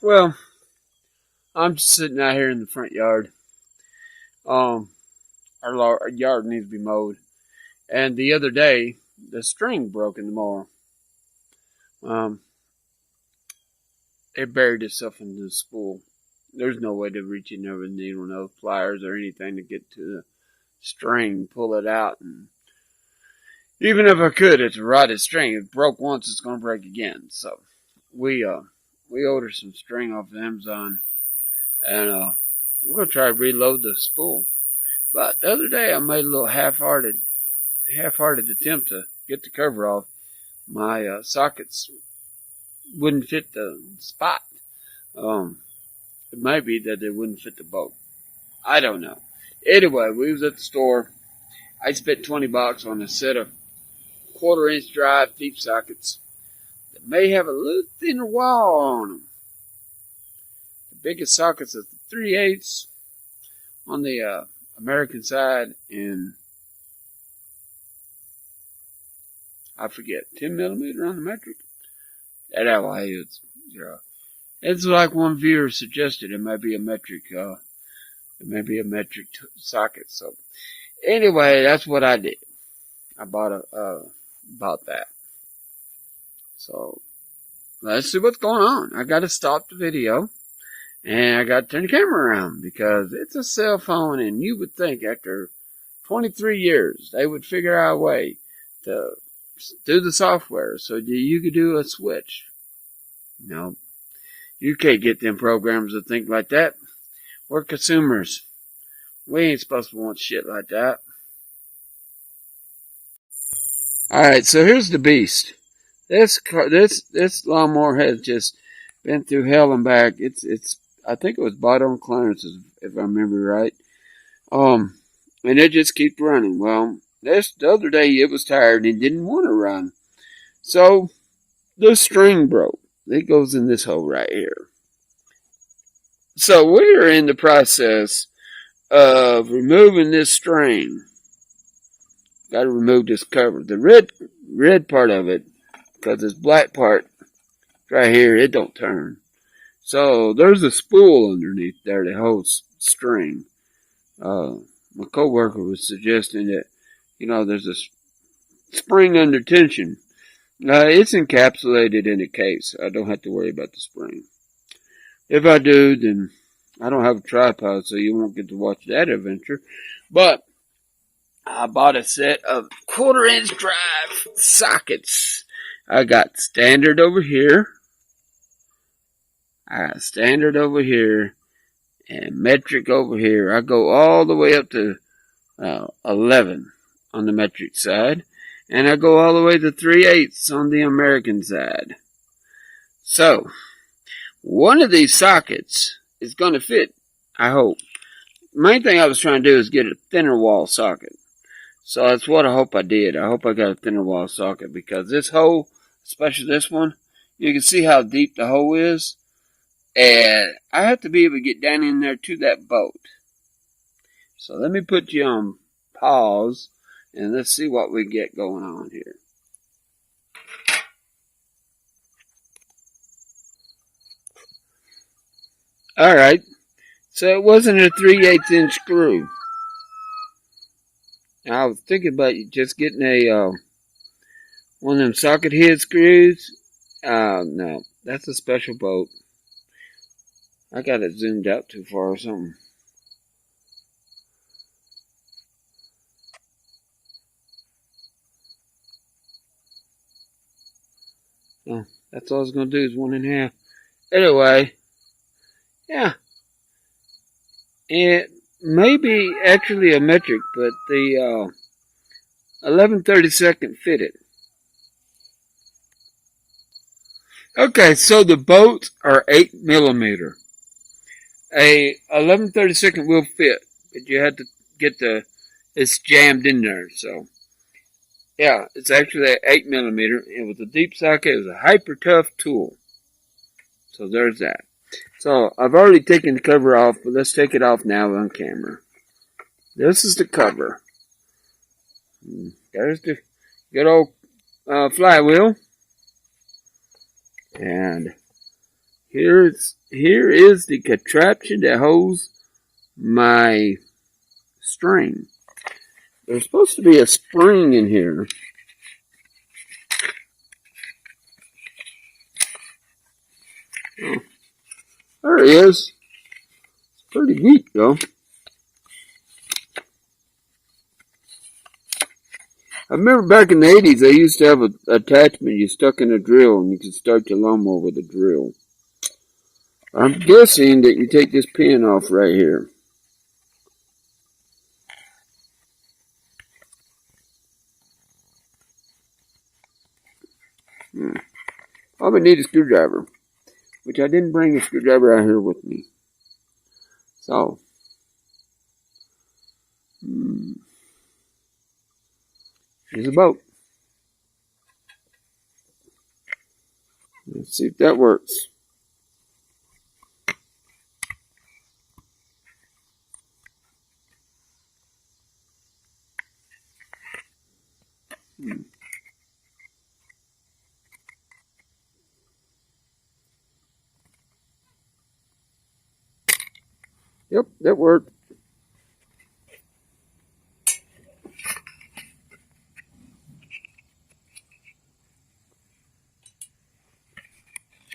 Well, I'm just sitting out here in the front yard. Um, our yard needs to be mowed. And the other day, the string broke in the mower. Um, it buried itself in the spool. There's no way to reach in there with a needle, no pliers or anything to get to the string, pull it out. And even if I could, it's a rotted string. If it broke once, it's going to break again. So we ordered some string off of Amazon, and we're going to try to reload the spool. But the other day, I made a little half-hearted attempt to get the cover off. My sockets wouldn't fit the spot. It might be that they wouldn't fit the bolt. I don't know. Anyway, we was at the store. I spent $20 on a set of 1/4-inch drive deep sockets that may have a little thinner wall on them. The biggest sockets are the 3/8 on the American side, and I forget, 10 millimeter on the metric. That way, it's like one viewer suggested. It may be a metric socket. So anyway, that's what I did. I bought that. So let's see what's going on. I got to stop the video. And I got to turn the camera around because it's a cell phone, and you would think after 23 years they would figure out a way to do the software so that you could do a switch. No, you can't get them programs to think like that. We're consumers. We ain't supposed to want shit like that. Alright, so here's the beast. This lawnmower has just been through hell and back. I think it was bought on clearance, if I remember right. And it just keeps running. Well, the other day it was tired and didn't want to run. So the string broke. It goes in this hole right here. So we're in the process of removing this string. Got to remove this cover. The red part of it, because this black part right here, it don't turn. So there's a spool underneath there that holds string. My coworker was suggesting that, there's a spring under tension. It's encapsulated in a case. I don't have to worry about the spring. If I do, then I don't have a tripod, so you won't get to watch that adventure. But I bought a set of 1/4-inch drive sockets. I got standard over here. And metric over here. I go all the way up to 11 on the metric side. And I go all the way to 3/8 on the American side. So, one of these sockets is going to fit, I hope. The main thing I was trying to do is get a thinner wall socket. So that's what I hope I did. I hope I got a thinner wall socket, because this hole, especially this one, you can see how deep the hole is. And I have to be able to get down in there to that bolt. So let me put you on pause, and let's see what we get going on here. Alright, so it wasn't a 3/8 inch screw. I was thinking about just getting a one of them socket head screws. No, that's a special bolt. I got it zoomed out too far or something. No, that's all I was going to do is 1 1/2. Anyway, yeah. It may be actually a metric, but the 11/32 fitted. Okay, so the bolts are 8 millimeter. A 11/32 will fit, but you have to get it's jammed in there. So yeah, it's actually 8 millimeter, and with the deep socket, it's a hyper tough tool. So there's that. So I've already taken the cover off, but let's take it off now on camera. This is the cover. There's the good old flywheel, and Here is the contraption that holds my string. There's supposed to be a spring in here. Oh, there it is. It's pretty neat though. I remember back in the 80s they used to have an attachment you stuck in a drill and you could start your lawnmower with a drill. I'm guessing that you take this pin off right here. Probably need a screwdriver, which I didn't bring a screwdriver out here with me. So, here's a boat. Let's see if that works. Yep, that worked.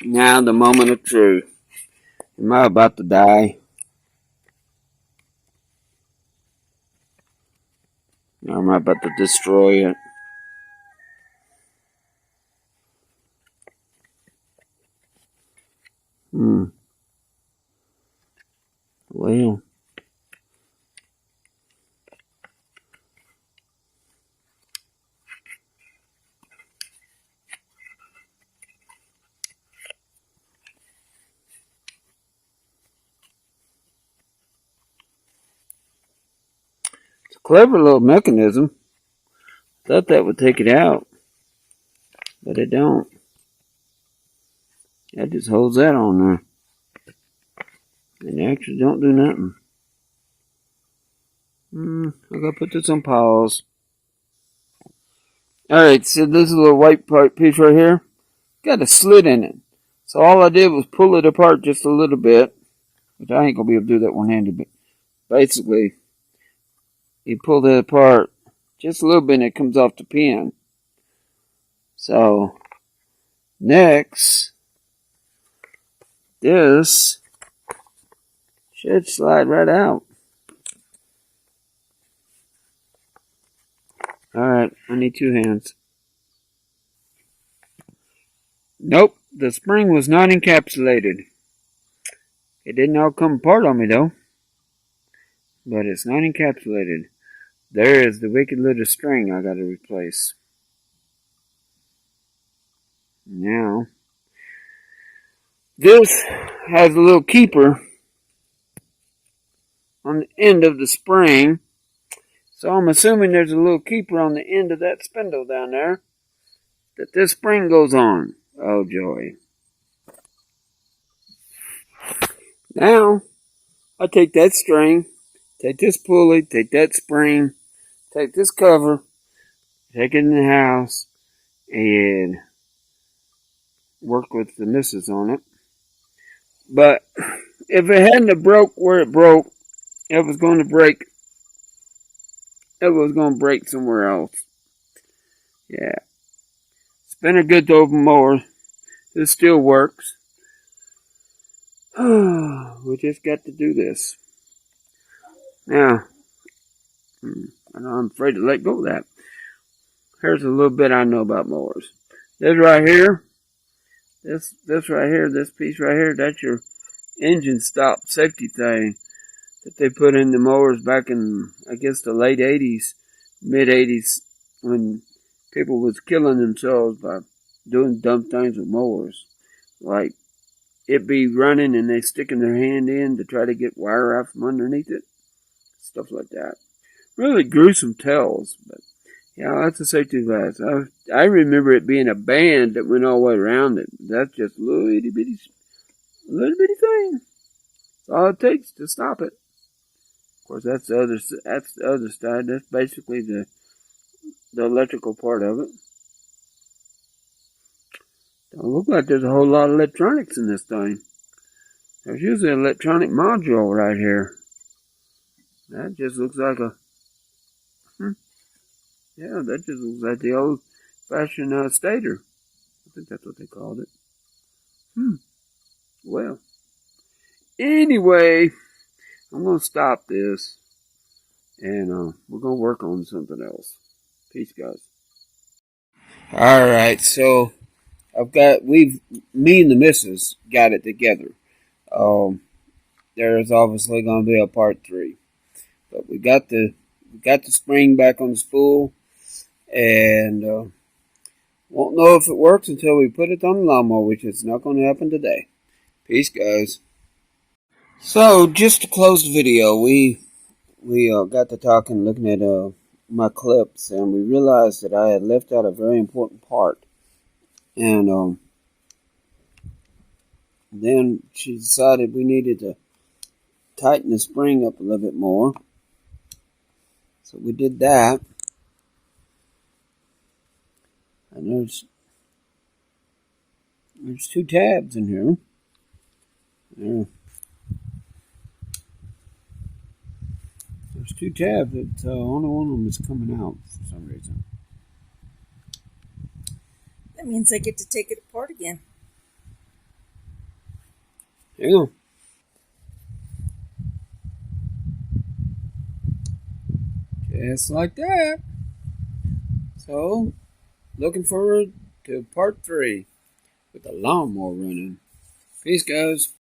Now the moment of truth. Am I about to die? Or am I about to destroy it? Well. It's a clever little mechanism. Thought that would take it out. But it don't. That just holds that on there. And it actually don't do nothing. I gotta put this on pause. Alright, so this is a little white piece right here. Got a slit in it. So all I did was pull it apart just a little bit. Which I ain't gonna be able to do that one-handed, but basically, you pull that apart just a little bit and it comes off the pin. So, next, this should slide right out. Alright, I need two hands. Nope, the spring was not encapsulated. It didn't all come apart on me though. But it's not encapsulated. There is the wicked little string I gotta replace. Now, this has a little keeper on the end of the spring. So I'm assuming there's a little keeper on the end of that spindle down there that this spring goes on. Oh joy. Now, I take that string, take this pulley, take that spring, take this cover, take it in the house, and work with the missus on it. But if it hadn't have broke where it broke, it was going to break. It was going to break somewhere else. Yeah. It's been a good open mower. It still works. We just got to do this. Now, I'm afraid to let go of that. Here's a little bit I know about mowers. This right here, this right here, this piece right here, that's your engine stop safety thing that they put in the mowers back in, I guess, the late 80s, mid 80s, when people was killing themselves by doing dumb things with mowers. Like, it be running and they sticking their hand in to try to get wire out from underneath it. Stuff like that. Really gruesome tales, but yeah, that's a safety device. I remember it being a band that went all the way around it. That's just a little itty bitty thing. That's all it takes to stop it. Of course, that's the other side. That's basically the electrical part of it. Don't look like there's a whole lot of electronics in this thing. There's usually an electronic module right here. That just looks like a... yeah, that just looks like the old-fashioned stator. I think that's what they called it. Well, anyway, I'm going to stop this. And we're going to work on something else. Peace, guys. Alright, so me and the missus got it together. There's obviously going to be a part 3. But we got the spring back on the spool. And won't know if it works until we put it on the lawnmower, which is not going to happen today. Peace, guys. So, just to close the video, we got to talking, looking at my clips, and we realized that I had left out a very important part. And then she decided we needed to tighten the spring up a little bit more. So we did that. And there's 2 tabs in here. There's 2 tabs, but only one of them is coming out for some reason. That means I get to take it apart again. Hang on. Just like that. So, looking forward to part 3 with the lawnmower running. Peace, guys.